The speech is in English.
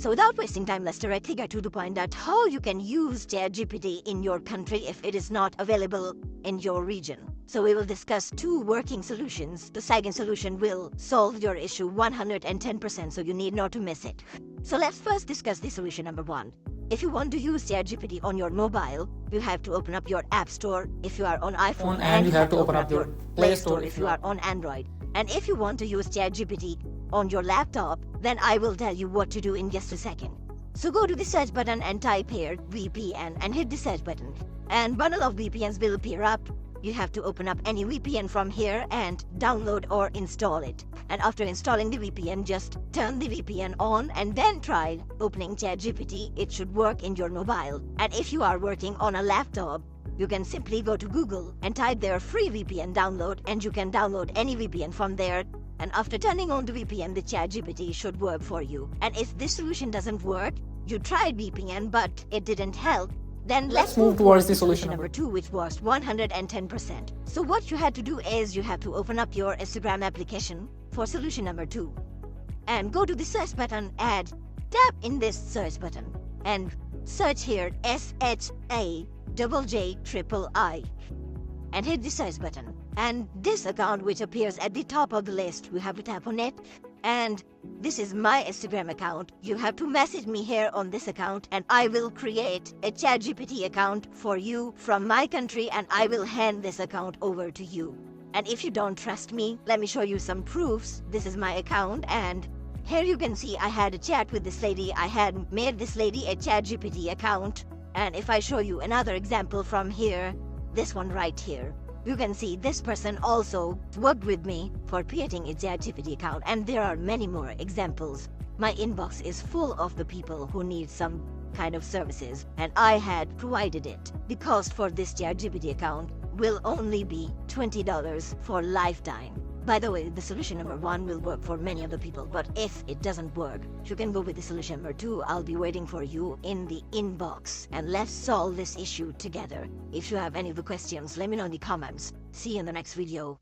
So without wasting time, let's directly get to the point at how you can use ChatGPT in your country if it is not available in your region. So we will discuss two working solutions. The second solution will solve your issue 110%, so you need not to miss it. So let's first discuss the solution number one. If you want to use ChatGPT on your mobile, you have to open up your App Store if you are on iPhone, and you have to open up your Play Store if you are on Android. And if you want to use ChatGPT on your laptop, then I will tell you what to do in just a second. So go to the search button and type here VPN and hit the search button. And bundle of VPNs will appear up. You have to open up any VPN from here and download or install it. And after installing the VPN, just turn the VPN on and then try opening ChatGPT. It should work in your mobile. And if you are working on a laptop, you can simply go to Google and type their free VPN download, and you can download any VPN from there. And after turning on the VPN, the ChatGPT should work for you. And if this solution doesn't work, you tried VPN but it didn't help, then let's move towards the solution number two, which was 110%. So what you had to do is you have to open up your Instagram application for solution number two. And go to the search button and tap in this search button. And search here SHAJJIII and hit the search button. And this account which appears at the top of the list, you have to tap on it. And this is my Instagram account. You have to message me here on this account and I will create a ChatGPT account for you from my country and I will hand this account over to you. And if you don't trust me, let me show you some proofs. This is my account and here you can see I had a chat with this lady. I had made this lady a ChatGPT account. And if I show you another example from here, this one right here, you can see this person also worked with me for creating a ChatGPT account, and there are many more examples. My inbox is full of the people who need some kind of services, and I had provided it. The cost for this ChatGPT account will only be $20 for lifetime. By the way, the solution number one will work for many other people, but if it doesn't work, you can go with the solution number two. I'll be waiting for you in the inbox, and let's solve this issue together. If you have any other questions, let me know in the comments. See you in the next video.